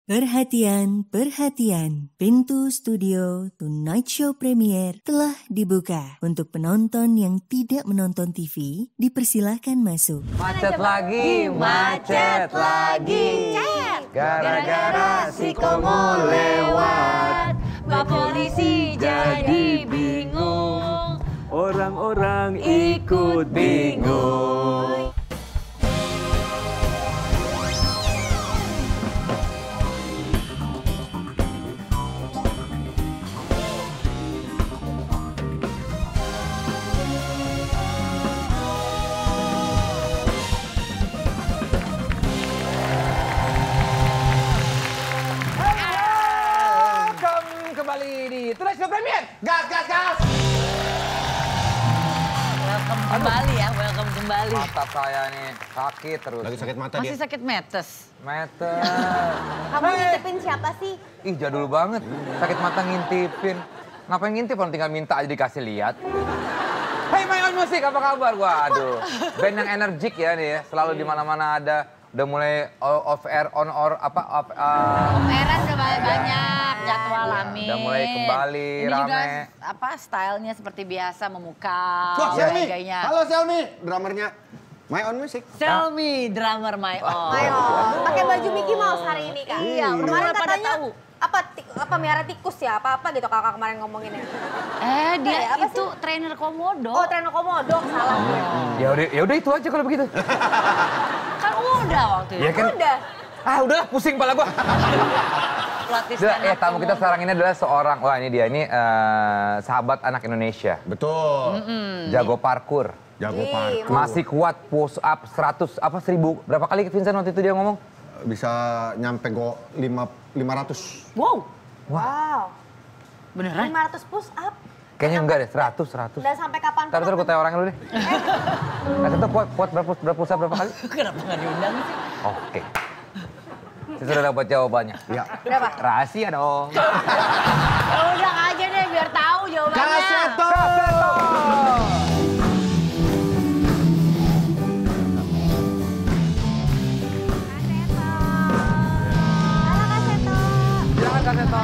Perhatian, perhatian. Pintu studio Tonight Show Premier telah dibuka. Untuk penonton yang tidak menonton TV, dipersilahkan masuk. Macet lagi, macet lagi. Gara-gara si Komo lewat, Pak polisi jadi bingung. orang-orang ikut bingung. Kembali di Tonight Show Premier. Gas, gas, gas. Welcome kembali ya, welcome kembali. Mata saya nih sakit terus. Lagi sakit mata Masih dia. sakit metes. Meter. Kamu ngintipin siapa sih? Ih jadul banget. Sakit mata ngintipin. Ngapain ngintip kalau tinggal minta aja dikasih lihat. Hey My Own Music, apa kabar? Waduh, band yang energik ya nih ya. Selalu di mana-mana ada. Udah mulai off air, on or apa Off-airan udah banyak jadwal amin. Udah mulai kembali Ini rame. juga apa stylenya seperti biasa memukau. Wah, Xiaomi. gayanya. Halo Xiaomi, drummernya My Own Music. Xiaomi, drummer My Own. Ayo, pakai baju Mickey Mouse hari ini kan? Iya, Kemarin udah pada katanya tahu. apa miara tikus ya? Apa gitu kakak kemarin ngomonginnya. Dia apa itu trainer komodo. Oh, trainer komodo, salah gue. Ya udah itu aja kalau begitu. Kan udah waktu itu. Ya kan? Udah. Udahlah pusing kepala gua. Pelatih Udah, stand up tamu kita komodo. sekarang ini adalah seorang, wah ini dia, ini sahabat anak Indonesia. Betul. Jago parkur. Jago Ih, parkour. Masih kuat push up 100, 1000. Berapa kali Vincent waktu itu dia ngomong? Bisa nyampe 500. Wow, Wow. beneran? 500 push up. Kayaknya enggak deh, 100. Dan sampai kapan Ntar gue tanya orangnya dulu deh. Nah, itu kuat berapa push up berapa kali? Kenapa nggak diundang sih? Oke. Saya sudah dapat jawabannya. Ya. Berapa? Rahasia dong. Ya udah aja deh biar tahu jawabannya. Kaseto. Halo Kak Seto. Silakan Kak Seto.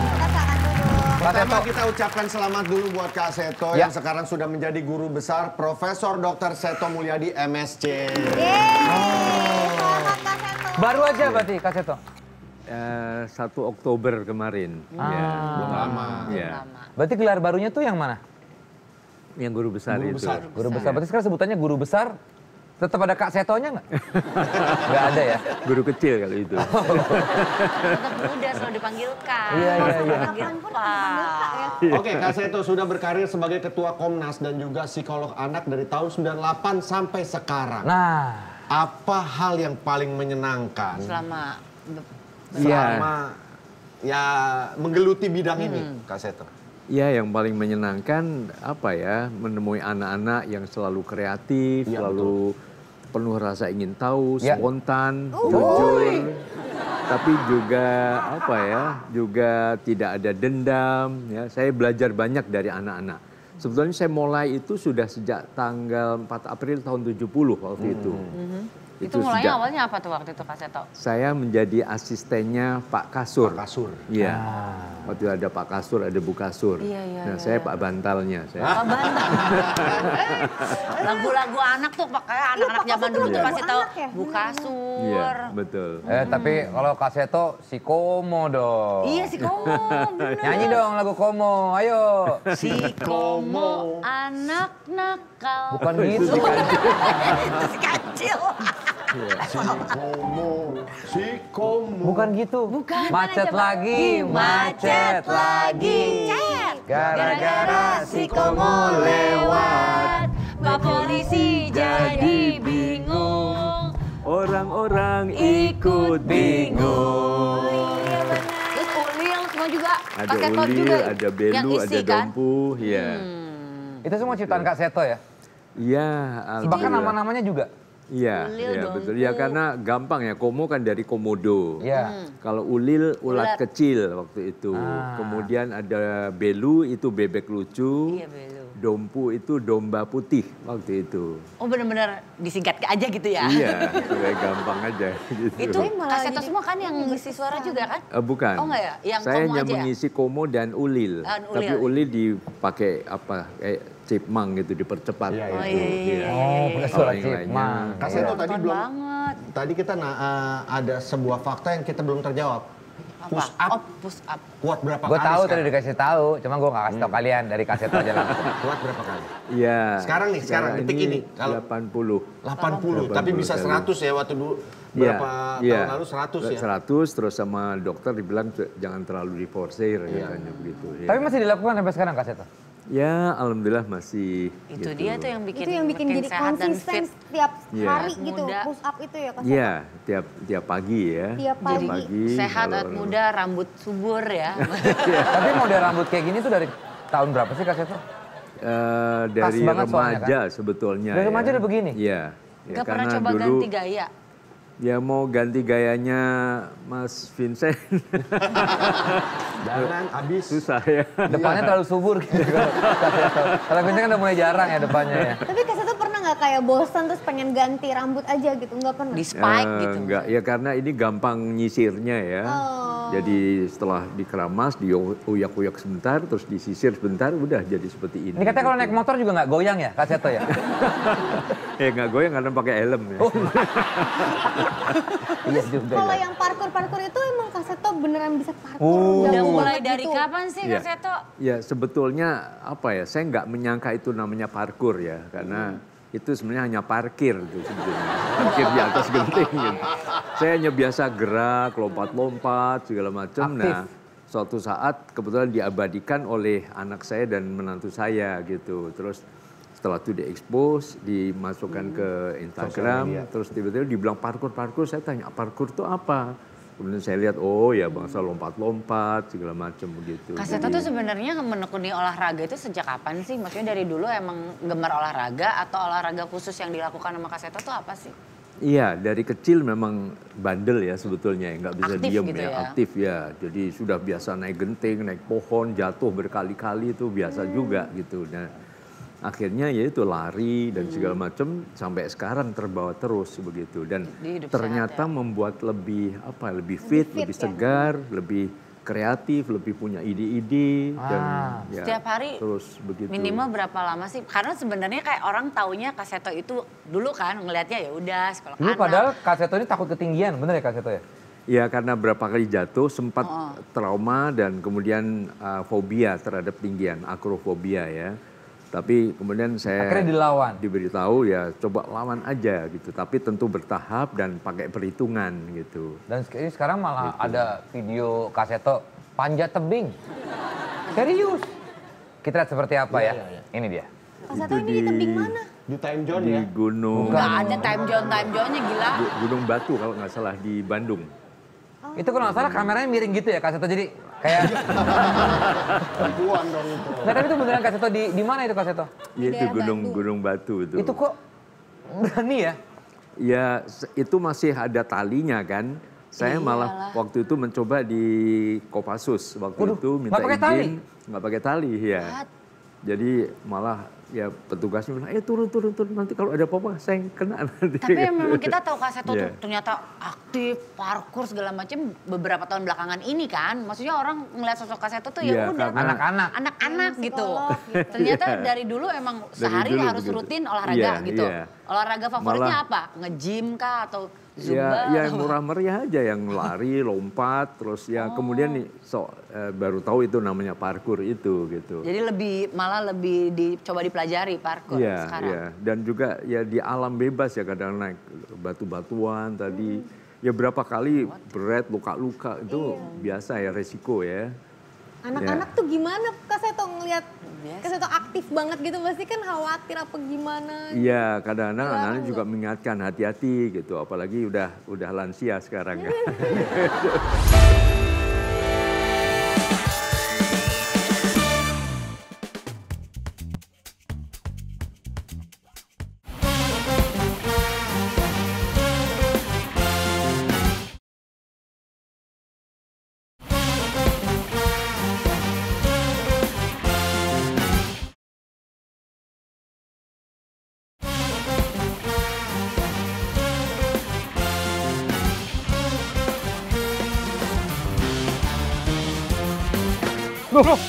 Kita silakan duduk. Pertama kita ucapkan selamat dulu buat Kak Seto Ya. yang sekarang sudah menjadi guru besar Profesor Dr. Seto Mulyadi MSc. Yeay, selamat Kak Seto. Baru aja berarti Kak Seto. 1 Oktober kemarin. Ya. Belum lama. Ya. Berarti gelar barunya tuh yang mana? Yang guru besar Guru itu. besar. Guru besar. Berarti sekarang sebutannya guru besar. Tetap ada Kak Setonya nggak? Nggak ada ya? Guru kecil kalau itu. Tetap muda selalu dipanggil Kak. Iya. Dipanggil Pak. Oke, Kak Seto sudah berkarir sebagai Ketua Komnas dan juga psikolog anak dari tahun 98 sampai sekarang. Nah, Apa hal yang paling menyenangkan Selama selama ya menggeluti bidang ini, Kak Seto? Ya, yang paling menyenangkan apa ya, menemui anak-anak yang selalu kreatif, Iya, selalu penuh rasa ingin tahu, Ya. spontan, jujur. Tapi juga apa ya, juga tidak ada dendam. Ya, saya belajar banyak dari anak-anak. Sebetulnya saya mulai itu sudah sejak tanggal 4 April tahun 70 waktu itu. itu mulainya awalnya apa tuh waktu itu Kak Seto? Saya menjadi asistennya Pak Kasur. Pak Kasur. Iya. Waktu ada Pak Kasur, ada Bu Kasur. Iya, Nah, saya Pak Bantalnya. Saya. Pak Bantal. Lagu-lagu anak tuh pakai anak-anak Pak zaman Kasur dulu tuh tuh lagu pasti tahu anak ya? Bu Kasur. Iya, betul. tapi kalau Kak Seto si Komo dong. Iya si Komo, bener. Nyanyi dong lagu Komo, ayo. Si Komo anak nakal. Bukan gitu. Itu si kancil. Si Komo. Bukan gitu. Bukan. Macet lagi, macet lagi. Gara-gara si Komo lewat. Pak polisi jadi bingung. Orang-orang ikut bingung. Terus Ulil semua juga. Ada Kak Seto Ulil, juga ada yang Belu, isi, ada kan? Dompu. Iya. Itu semua ciptaan Kak Seto ya? Iya, Bahkan alhamdulillah. nama-namanya juga? Iya, Ulil, iya Dompu. betul. Ya karena gampang ya, Komo kan dari komodo. Iya. Kalau Ulil, Ulat. ulat kecil waktu itu. Ah. Kemudian ada Belu, itu bebek lucu. Iya Belu. Dompu itu domba putih waktu itu. Oh benar-benar disingkat aja gitu ya? Iya, supaya gampang aja gitu. Itu kaseto semua kan yang ngisi suara juga kan? Bukan. Oh enggak ya? Yang saya komo hanya aja ya? mengisi komo dan ulil. Ulil. Tapi ulil dipakai apa kayak chipmunk gitu dipercepat. Iya, gitu. Oh iya. Oh, pakai suara Kalau yang lainnya, chipmunk. Kak Seto Iya. tadi Keren belum. banget. Tadi kita ada sebuah fakta yang kita belum terjawab. Apa? Push up Oh, push up. kuat berapa Gue kali tahu sekarang? tadi dikasih tahu, cuma gue nggak kasih tahu kalian dari kaseto aja langsung. Kuat berapa kali? Iya. Sekarang nih, sekarang, detik ini. Kalau 80. 80, tapi bisa 100 ya waktu dulu. Iya, Berapa iya. tahun lalu 100 ya? 100 terus sama dokter dibilang jangan terlalu diforsir katanya begitu. Ya. Tapi masih dilakukan sampai sekarang kaseto? Ya, alhamdulillah masih. Itu gitu. dia tuh yang bikin Itu yang bikin jadi sehat dan konsisten fit. setiap Iya. hari gitu, Muda. push up itu ya Kak Seto? Iya, tiap pagi ya. Tiap Jadi pagi. sehat, kalau- awet muda, rambut subur ya. Tapi model rambut kayak gini tuh dari tahun berapa sih kaseto? Dari banget soalnya, remaja sebetulnya. Dari ya. remaja udah begini? Iya. Ya, Gak pernah karena coba dulu ganti gaya. ya mau ganti gayanya Mas Vincent Jangan habis. susah ya. Depannya terlalu subur gitu. Kalau biasanya kan udah mulai jarang ya depannya ya. Tapi Kak Seto pernah nggak kayak bosan terus pengen ganti rambut aja gitu? Nggak pernah? Di spike gitu. Enggak, ya karena ini gampang nyisirnya ya. Oh. Jadi setelah dikeramas, diuyak-uyak sebentar, terus disisir sebentar, udah jadi seperti ini. Ini katanya kalau naik motor juga nggak goyang ya kaseto ya? Nggak goyang karena pakai helm ya. Iya juga. Kalau ya. yang parkur itu emang Kak Seto beneran bisa parkur? Oh. Udah jauh mulai banget dari gitu. kapan sih Iya. Kak Seto? Ya sebetulnya apa ya, saya nggak menyangka itu namanya parkur ya, karena itu sebenarnya hanya parkir itu sebetulnya. Parkir di atas genting gitu. Saya hanya biasa gerak, lompat-lompat segala macam. Aktif. Nah, suatu saat kebetulan diabadikan oleh anak saya dan menantu saya gitu. Terus setelah itu diekspos, dimasukkan ke Instagram, media. terus tiba-tiba dibilang parkur, saya tanya parkur itu apa? Kemudian saya lihat, oh ya bangsa lompat-lompat segala macam begitu. Kak Seto tuh sebenarnya menekuni olahraga itu sejak kapan sih? Maksudnya dari dulu emang gemar olahraga atau olahraga khusus yang dilakukan sama Kak Seto tuh apa sih? Iya, dari kecil memang bandel ya sebetulnya, nggak bisa Aktif diem gitu ya, ya? aktif ya. Jadi sudah biasa naik genting, naik pohon, jatuh berkali-kali itu biasa juga gitu. Nah, akhirnya ya itu lari dan segala macam sampai sekarang terbawa terus begitu. Dan Di hidup ternyata sehat ya? membuat lebih lebih fit, fit lebih ya? segar, lebih kreatif, lebih punya ide-ide dan ya, Setiap hari terus begitu. Minimal berapa lama sih? Karena sebenarnya kayak orang taunya Kak Seto itu dulu kan ngelihatnya ya udah sekolah Dulu anak. padahal kaseto ini takut ketinggian, bener ya kaseto ya? Ya karena berapa kali jatuh sempat trauma dan kemudian fobia terhadap tinggian, akrofobia ya. Tapi kemudian saya Akhirnya dilawan. diberitahu ya coba lawan aja gitu. Tapi tentu bertahap dan pakai perhitungan gitu. Dan ini sekarang malah ada video kaseto panjat tebing. Serius. Kita lihat seperti apa ya. Ini dia. Kak Seto ini di tebing mana? Di time zone Di ya. gunung Nggak ada time zone-nya gila. Gunung Batu kalau nggak salah di Bandung. Itu kalau nggak salah kameranya miring gitu ya kaseto, jadi kayak Ribuan dong itu. nggak, tapi itu beneran kaseto di mana itu kaseto? Ya, itu daerah Gunung Batu itu. Itu kok berani ya? Ya itu masih ada talinya kan. Saya malah waktu itu mencoba di Kopassus waktu Waduh, itu minta nggak pakai izin, tali? nggak pakai tali ya. What? Jadi malah ya petugasnya bilang, turun nanti kalau ada apa-apa saya yang kena nanti. Tapi memang kita tahu Kak Seto tuh Iya. ternyata aktif, parkur segala macam beberapa tahun belakangan ini kan. Maksudnya orang ngeliat sosok Kak Seto tuh Iya, ya udah karena- Anak-anak. anak-anak Yang gitu. psikolog gitu. Ternyata dari dulu emang Dari sehari dulu harus begitu. rutin olahraga Iya, gitu. iya. Olahraga favoritnya Malah- apa? Nge-gym kah atau zumba? Ya yang murah meriah aja, yang lari, lompat, terus ya kemudian nih baru tahu itu namanya parkur itu gitu. Jadi malah lebih coba dipelajari parkur Iya, sekarang. iya. Dan juga ya di alam bebas ya kadang naik batu-batuan tadi. Ya berapa kali berat, luka-luka itu biasa ya resiko ya. Anak-anak tuh gimana Kak Seto ngeliat Biasa. Kak Seto aktif banget gitu, pasti kan khawatir apa gimana. Iya, kadang-kadang anak-anak juga mengingatkan hati-hati gitu, apalagi udah lansia sekarang kan. Selamat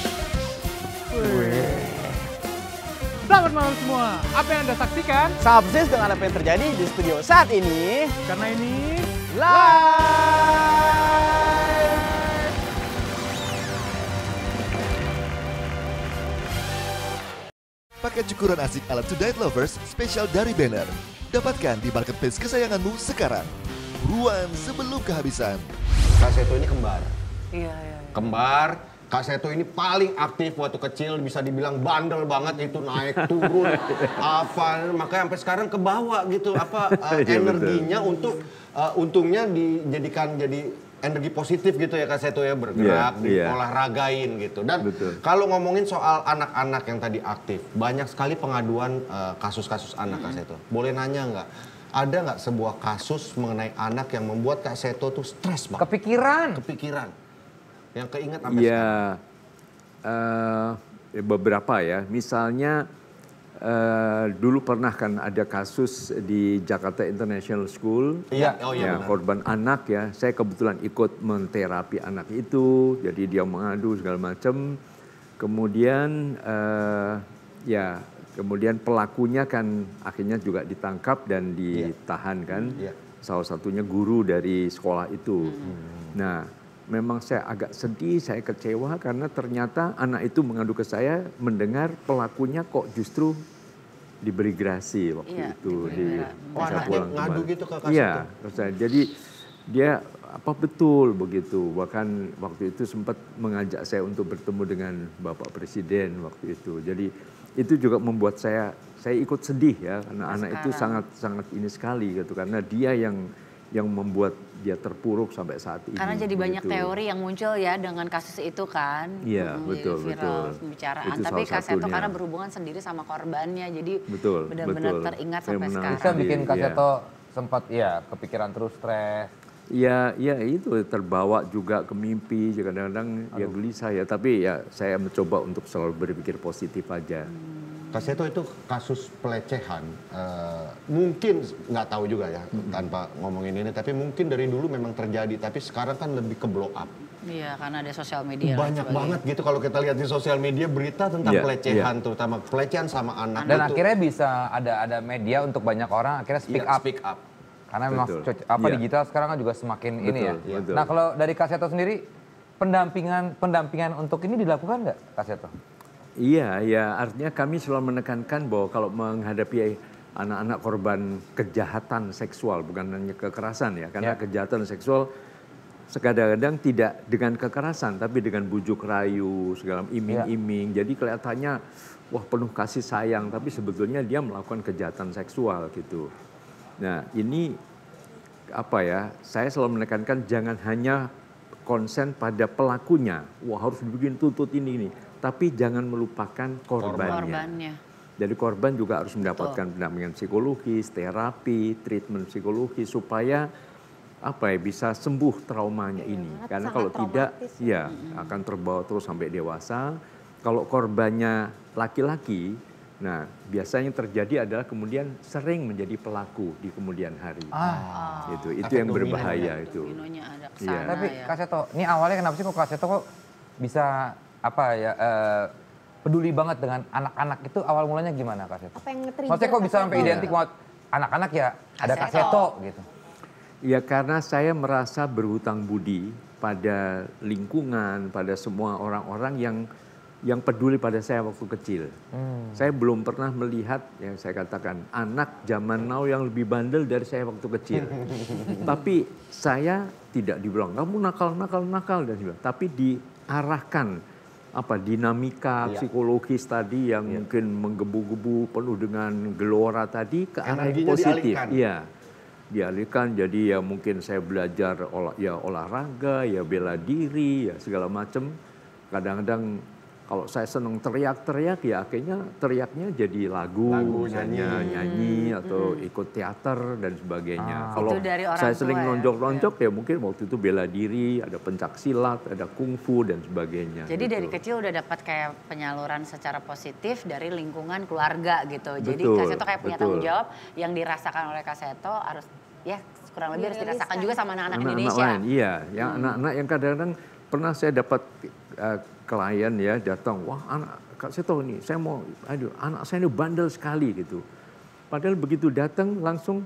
malam semua. Apa yang Anda saksikan? Sangat persis dengan apa yang terjadi di studio saat ini. Karena ini Live! Paket cukuran asik ala Tonight Lovers spesial dari Banner. Dapatkan di marketplace kesayanganmu sekarang. Buruan sebelum kehabisan. Kak Seto ini kembar. Iya. Kembar, Kak Seto ini paling aktif waktu kecil, bisa dibilang bandel banget itu, naik turun apa, makanya sampai sekarang kebawa gitu Iya, energinya untuk untungnya dijadikan jadi energi positif gitu ya Kak Seto ya, bergerak, olahragain gitu. Dan kalau ngomongin soal anak-anak yang tadi aktif, banyak sekali pengaduan kasus-kasus anak Kak Seto. Boleh nanya nggak? Ada nggak sebuah kasus mengenai anak yang membuat Kak Seto tuh stres banget? Kepikiran. Yang keinget sampai sekarang? Beberapa ya. Misalnya dulu pernah kan ada kasus di Jakarta International School. Iya, korban anak ya. Saya kebetulan ikut menterapi anak itu. Jadi dia mengadu segala macam. Kemudian kemudian pelakunya kan akhirnya juga ditangkap dan ditahan kan. Salah satunya guru dari sekolah itu. Nah, memang saya agak sedih, saya kecewa karena ternyata anak itu mengadu ke saya mendengar pelakunya kok justru diberi grasi waktu itu. Anaknya ngadu gitu ke Kak Seto? Iya, jadi dia apa betul begitu. Bahkan waktu itu sempat mengajak saya untuk bertemu dengan Bapak Presiden waktu itu. Jadi itu juga membuat saya ikut sedih ya, karena anak itu sangat ini sekali gitu, karena dia yang membuat dia terpuruk sampai saat ini. Karena jadi banyak teori yang muncul ya dengan kasus itu kan. Iya, betul. Pembicaraan. Itu Tapi Kak Seto satunya. karena berhubungan sendiri sama korbannya, jadi Betul, benar-benar teringat sampai sekarang. Bisa bikin Kak Seto sempat kepikiran terus, stres. Ya itu terbawa juga ke mimpi, kadang-kadang ya gelisah ya. Tapi ya saya mencoba untuk selalu berpikir positif aja. Kak Seto itu kasus pelecehan, mungkin nggak tahu juga ya tanpa ngomongin ini, tapi mungkin dari dulu memang terjadi, tapi sekarang kan lebih ke blow up. Iya, karena ada sosial media. Banyak banget gitu kalau kita lihat di sosial media berita tentang pelecehan, terutama pelecehan sama anak. Dan akhirnya bisa ada media untuk banyak orang akhirnya speak up. Karena memang digital sekarang kan juga semakin ini ya. Betul. Nah kalau dari Kak Seto sendiri, pendampingan untuk ini dilakukan nggak Kak Seto? Iya, artinya kami selalu menekankan bahwa kalau menghadapi anak-anak korban kejahatan seksual, bukan hanya kekerasan ya, karena kejahatan seksual kadang-kadang tidak dengan kekerasan, tapi dengan bujuk rayu, segala iming-iming. Jadi kelihatannya wah penuh kasih sayang, tapi sebetulnya dia melakukan kejahatan seksual gitu. Nah ini saya selalu menekankan jangan hanya konsen pada pelakunya, wah harus dibikin tuntut ini. Tapi jangan melupakan korbannya. Jadi korban juga harus mendapatkan pendampingan psikologis, terapi, treatment psikologis supaya bisa sembuh traumanya ini. Karena kalau tidak, akan terbawa terus sampai dewasa. Kalau korbannya laki-laki, nah biasanya terjadi adalah kemudian sering menjadi pelaku di kemudian hari. Itu yang berbahaya itu. Tapi Kak Seto, ini awalnya kenapa sih kok Kak Seto kok bisa peduli banget dengan anak-anak itu, awal mulanya gimana Kak Seto? Apa yang nge-trigger Maksudnya kok bisa sampai identik banget anak-anak ya ada Kak Seto gitu? Ya karena saya merasa berhutang budi pada lingkungan, pada semua orang-orang yang peduli pada saya waktu kecil. Saya belum pernah melihat, yang saya katakan, anak zaman now yang lebih bandel dari saya waktu kecil. Tapi saya tidak dibilang, kamu nakal dan sebagainya. Tapi diarahkan dinamika psikologis tadi yang mungkin menggebu-gebu penuh dengan gelora tadi ke arah yang positif. Iya, dialihkan. Jadi ya mungkin saya belajar olahraga, bela diri, segala macam. Kadang-kadang kalau saya senang teriak-teriak ya akhirnya teriaknya jadi lagu nyanyi atau ikut teater dan sebagainya. Kalau saya sering lonjok-lonjok ya mungkin waktu itu bela diri, ada pencak silat, ada kungfu dan sebagainya. Jadi dari kecil udah dapat kayak penyaluran secara positif dari lingkungan keluarga gitu. Jadi Kak Seto kayak punya tanggung jawab yang dirasakan oleh Kak Seto harus kurang lebih harus dirasakan juga sama anak-anak Indonesia. Lain, yang anak-anak yang kadang-kadang pernah saya dapat klien ya datang, wah anak Kak Seto nih, saya mau, aduh anak saya ini bandel sekali gitu. Padahal begitu datang langsung,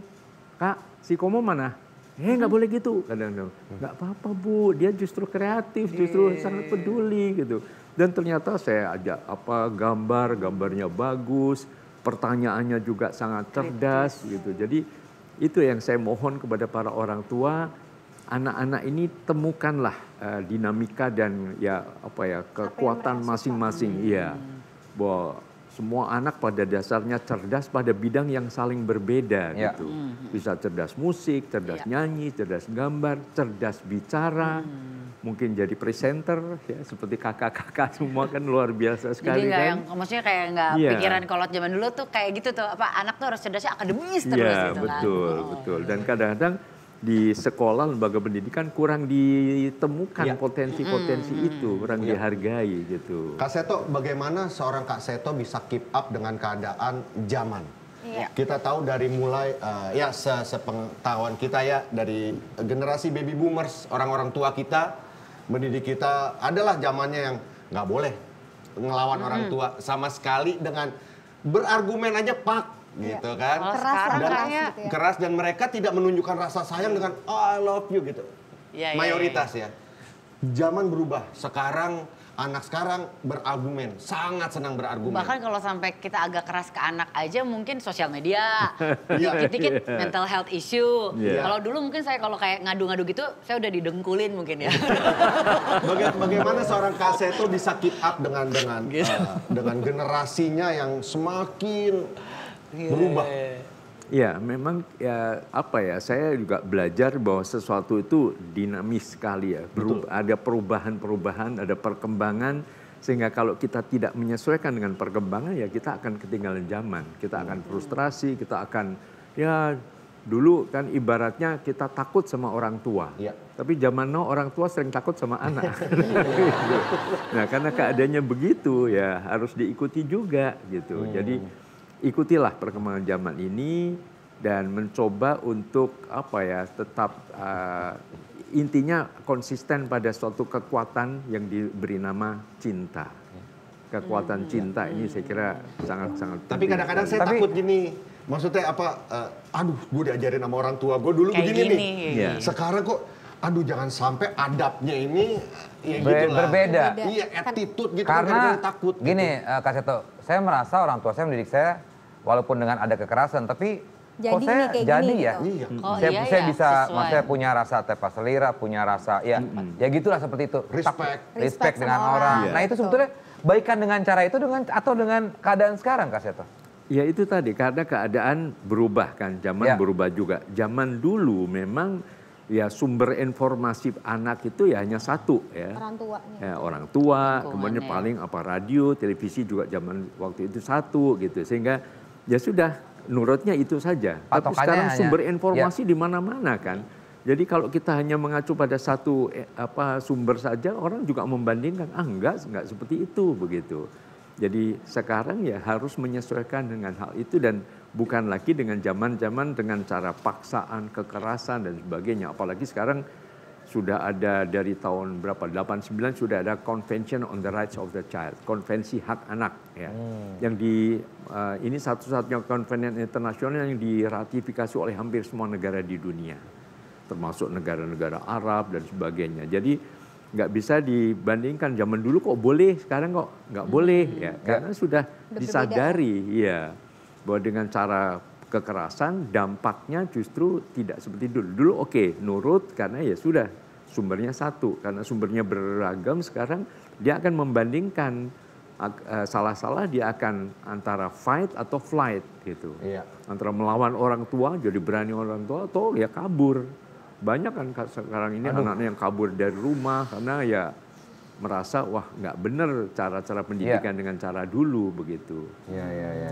Kak si Komo mana? Nggak boleh gitu. Kadang-kadang, nggak apa-apa Bu, dia justru kreatif, justru sangat peduli gitu. Dan ternyata saya ajak gambarnya bagus, pertanyaannya juga sangat cerdas gitu. Jadi itu yang saya mohon kepada para orang tua, anak-anak ini temukanlah dinamika dan kekuatan masing-masing. Iya, bahwa semua anak pada dasarnya cerdas pada bidang yang saling berbeda gitu. Bisa cerdas musik, cerdas nyanyi, cerdas gambar, cerdas bicara. Mungkin jadi presenter ya seperti kakak-kakak semua kan luar biasa sekali. Jadi kan. yang maksudnya kayak nggak pikiran kolot zaman dulu tuh kayak gitu tuh, anak tuh harus cerdasnya akademis terus gitu kan. Betul. Dan kadang-kadang di sekolah lembaga pendidikan kurang ditemukan potensi-potensi itu, kurang dihargai gitu. Kak Seto, bagaimana seorang Kak Seto bisa keep up dengan keadaan zaman? Kita tahu dari mulai sepengetahuan kita ya, dari generasi baby boomers, orang-orang tua kita mendidik kita adalah zamannya yang nggak boleh ngelawan orang tua sama sekali, dengan berargumen aja pak. Gitu kan, keras dan mereka tidak menunjukkan rasa sayang dengan I love you gitu. Mayoritas ya. Zaman berubah. Sekarang anak sekarang berargumen, sangat senang berargumen. Bahkan kalau sampai kita agak keras ke anak aja mungkin sosial media, dikit-dikit mental health issue. Kalau dulu mungkin saya kalau kayak ngadu-ngadu gitu, saya udah didengkulin mungkin ya. Bagaimana seorang Kak Seto bisa keep up dengan generasinya yang semakin berubah? Ya, memang saya juga belajar bahwa sesuatu itu dinamis sekali ya. Ada perubahan-perubahan, ada perkembangan, sehingga kalau kita tidak menyesuaikan dengan perkembangan ya kita akan ketinggalan zaman. Kita akan frustrasi, kita akan dulu kan ibaratnya kita takut sama orang tua. Tapi zaman now orang tua sering takut sama anak. Nah, karena keadaannya begitu ya harus diikuti juga gitu. Jadi ikutilah perkembangan zaman ini dan mencoba untuk tetap intinya konsisten pada suatu kekuatan yang diberi nama cinta. Kekuatan cinta ini saya kira sangat-sangat penting. Tapi kadang-kadang saya takut gini. Maksudnya aduh gue diajarin sama orang tua gue dulu kayak begini nih. Sekarang kok aduh jangan sampai adabnya ini berbeda. Iya, attitude gitu. Karena takut. Gini, Kak Seto, saya merasa orang tua saya mendidik saya walaupun dengan ada kekerasan, tapi kok saya jadi ya. Saya bisa, maksudnya punya rasa tepas selera, punya rasa ya gitulah seperti itu. Respect dengan orang. Nah itu sebetulnya baikan dengan cara itu atau dengan keadaan sekarang, Kak Seto? Ya itu tadi, karena keadaan berubah kan, zaman berubah juga. Zaman dulu memang ya sumber informasi anak itu ya hanya satu ya. Orang tuanya. Ya, orang tua, kemudian paling radio, televisi juga zaman waktu itu satu gitu. Sehingga ya sudah nurutnya itu saja. Tapi sekarang sumber informasi di mana-mana kan. Jadi kalau kita hanya mengacu pada satu sumber saja, orang juga membandingkan, enggak seperti itu begitu. Jadi sekarang ya harus menyesuaikan dengan hal itu dan bukan lagi dengan zaman-zaman dengan cara paksaan, kekerasan dan sebagainya. Apalagi sekarang sudah ada dari tahun 89 sudah ada Convention on the Rights of the Child, konvensi hak anak ya. Yang ini satu-satunya konvensi internasional yang diratifikasi oleh hampir semua negara di dunia. Termasuk negara-negara Arab dan sebagainya. Jadi nggak bisa dibandingkan zaman dulu kok boleh, sekarang kok nggak boleh ya. Karena sudah disadari ya bahwa dengan cara kekerasan dampaknya justru tidak seperti dulu. Dulu nurut karena ya sudah sumbernya satu. Karena sumbernya beragam sekarang dia akan membandingkan salah-salah dia akan antara fight atau flight gitu. Antara melawan orang tua jadi berani orang tua atau ya kabur. Banyak kan sekarang ini anak-anak yang kabur dari rumah karena ya merasa wah nggak benar cara-cara pendidikan dengan cara dulu begitu.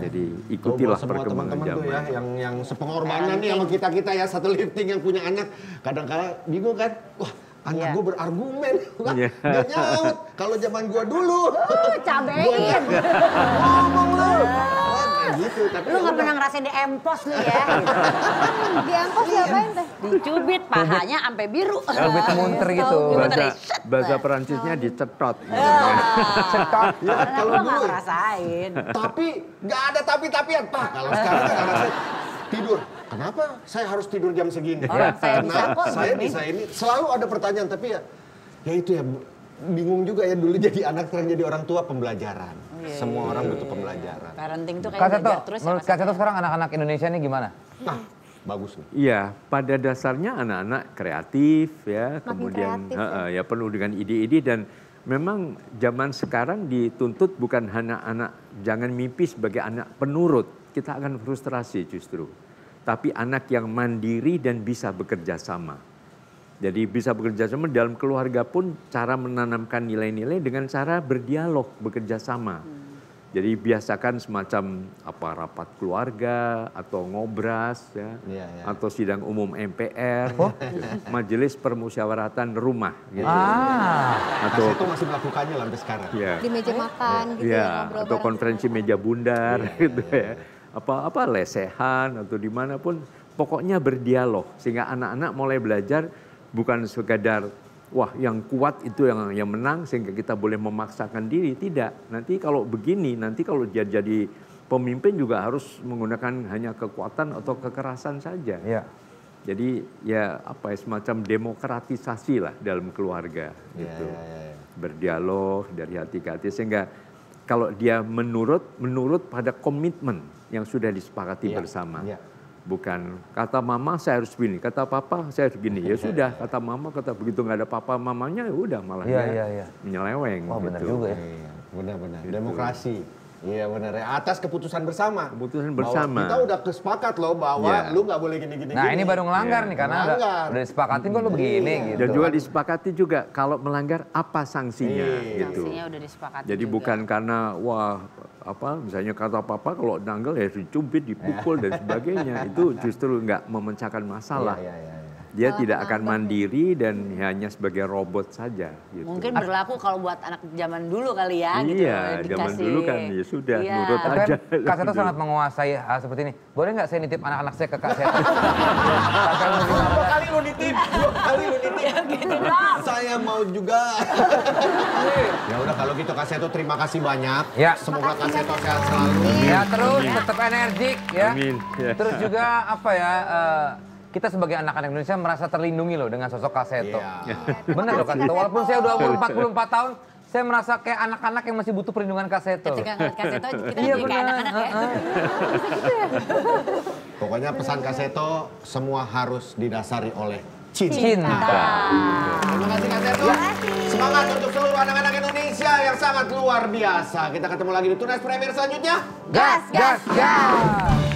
Jadi ikutilah perkembangan zaman. Tuh ya yang sepengorbanan nih sama kita ya satu lifting yang punya anak kadang-kadang bingung kan, wah anak gue berargumen, nggak nyaut. Kalau zaman gue dulu, cabein, ngomong lu. gitu. Tapi Lu nggak pernah ngerasain di empos lu ya. Di angkot diapain teh? Dicubit pahanya sampai biru. Cubit munter gitu. Bahasa Perancisnya dicetot. Cetot. Ya kan kalau Lu dulu nggak ya. ngerasain. Tapi nggak ada tapi-tapian. Pak, kalau sekarang kan ngerasain tidur. Kenapa saya harus tidur jam segini? Orang saya bisa Karena kok saya begini. bisa ini. Selalu ada pertanyaan, tapi ya itu ya bingung juga ya dulu jadi anak sekarang jadi orang tua pembelajaran. Semua orang butuh pembelajaran. Parenting tuh kayak Kak Seto, belajar terus ya. menurut Kak Seto sekarang anak-anak Indonesia ini gimana? Nah, bagus nih. Iya, pada dasarnya anak-anak kreatif ya, kemudian kreatif ya penuh dengan ide-ide dan memang zaman sekarang dituntut bukan hanya anak jangan mimpi sebagai anak penurut, kita akan frustrasi justru. Tapi anak yang mandiri dan bisa bekerja sama. Jadi bisa bekerja sama dalam keluarga pun cara menanamkan nilai-nilai dengan cara berdialog, bekerja sama. Jadi biasakan semacam rapat keluarga atau ngobras ya, atau sidang umum MPR, majelis permusyawaratan rumah gitu. Atau itu masih melakukannya sampai sekarang. Ya. Di meja makan gitu ya, ngobrol atau bareng. konferensi meja bundar gitu ya. Apa lesehan atau dimanapun pokoknya berdialog sehingga anak-anak mulai belajar bukan sekadar wah yang kuat itu yang menang sehingga kita boleh memaksakan diri, tidak. Nanti kalau begini, nanti kalau dia jadi pemimpin juga harus menggunakan hanya kekuatan atau kekerasan saja. Iya. Jadi ya semacam demokratisasi lah dalam keluarga gitu. Berdialog dari hati ke hati sehingga kalau dia menurut pada komitmen yang sudah disepakati bersama. Bukan kata mama saya harus begini, kata papa saya harus begini. Ya sudah, kata mama kata begitu nggak ada papa mamanya ya udah malah dia menyeleweng. Wah benar gitu. juga ya. Benar-benar. Demokrasi. Iya benar ya. Atas keputusan bersama. Keputusan Bahwa bersama. kita udah kesepakat loh bahwa lu nggak boleh gini-gini. Nah ini baru ngelanggar nih karena udah disepakatin kok lu begini gitu. Dan juga disepakati juga kalau melanggar apa sanksinya gitu. Sanksinya udah disepakati. Jadi juga. bukan karena misalnya kata papa kalau nanggal ya dicubit, dipukul dan sebagainya. Itu justru nggak memecahkan masalah. Dia tidak akan mandiri dan hanya sebagai robot saja. Gitu. Mungkin berlaku kalau buat anak zaman dulu kali ya. Gitu, Iya, zaman dulu kan ya sudah nurut Kan aja. Kak Seto sangat menguasai hal seperti ini. Boleh nggak saya nitip anak-anak saya ke Kak Seto? Berapa kali lu nitip? 2 kali lu nitip. Saya mau juga. Ya udah kalau gitu Kak Seto terima kasih banyak. Ya. Semoga Kak Seto sehat selalu. Ya terus tetap energik ya. Amin. Ya. Terus juga kita sebagai anak-anak Indonesia merasa terlindungi loh dengan sosok Kak Seto. Benar loh Kak Seto, walaupun saya udah umur 44 tahun, saya merasa kayak anak-anak yang masih butuh perlindungan Kak Seto. Ketika ngeliat Kak Seto kita Iya jadi kayak benar. anak-anak ya. Pokoknya pesan Kak Seto semua harus didasari oleh cinta. Terima kasih Kak Seto. Semangat untuk seluruh anak-anak Indonesia yang sangat luar biasa. Kita ketemu lagi di Tunas Premier selanjutnya. Gas, gas, gas!